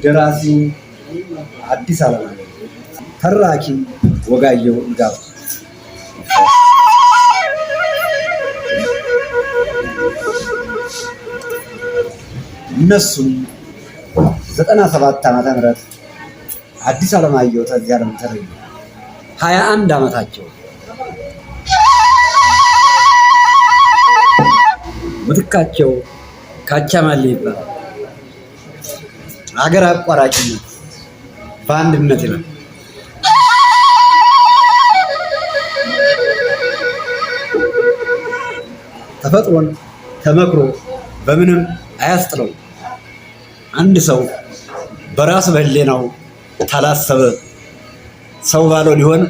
ደራሲው አዲስ አለማየሁ፣ ተራኪ ወጋየሁ ንጋቱ። እነሱም 97 ዓመተ ምህረት አዲስ አለማየሁ ከዚህ ዓለም ተለዩ። 21 ዓመታቸው። ምትካቸው ካቻማሌ ይባላል። ሀገር አቋራጭነት በአንድነት ይላል። ተፈጥሮን ተመክሮ በምንም አያስጥለው። አንድ ሰው በራስ በህሊናው ታላሰበ ሰው ባለው ሊሆን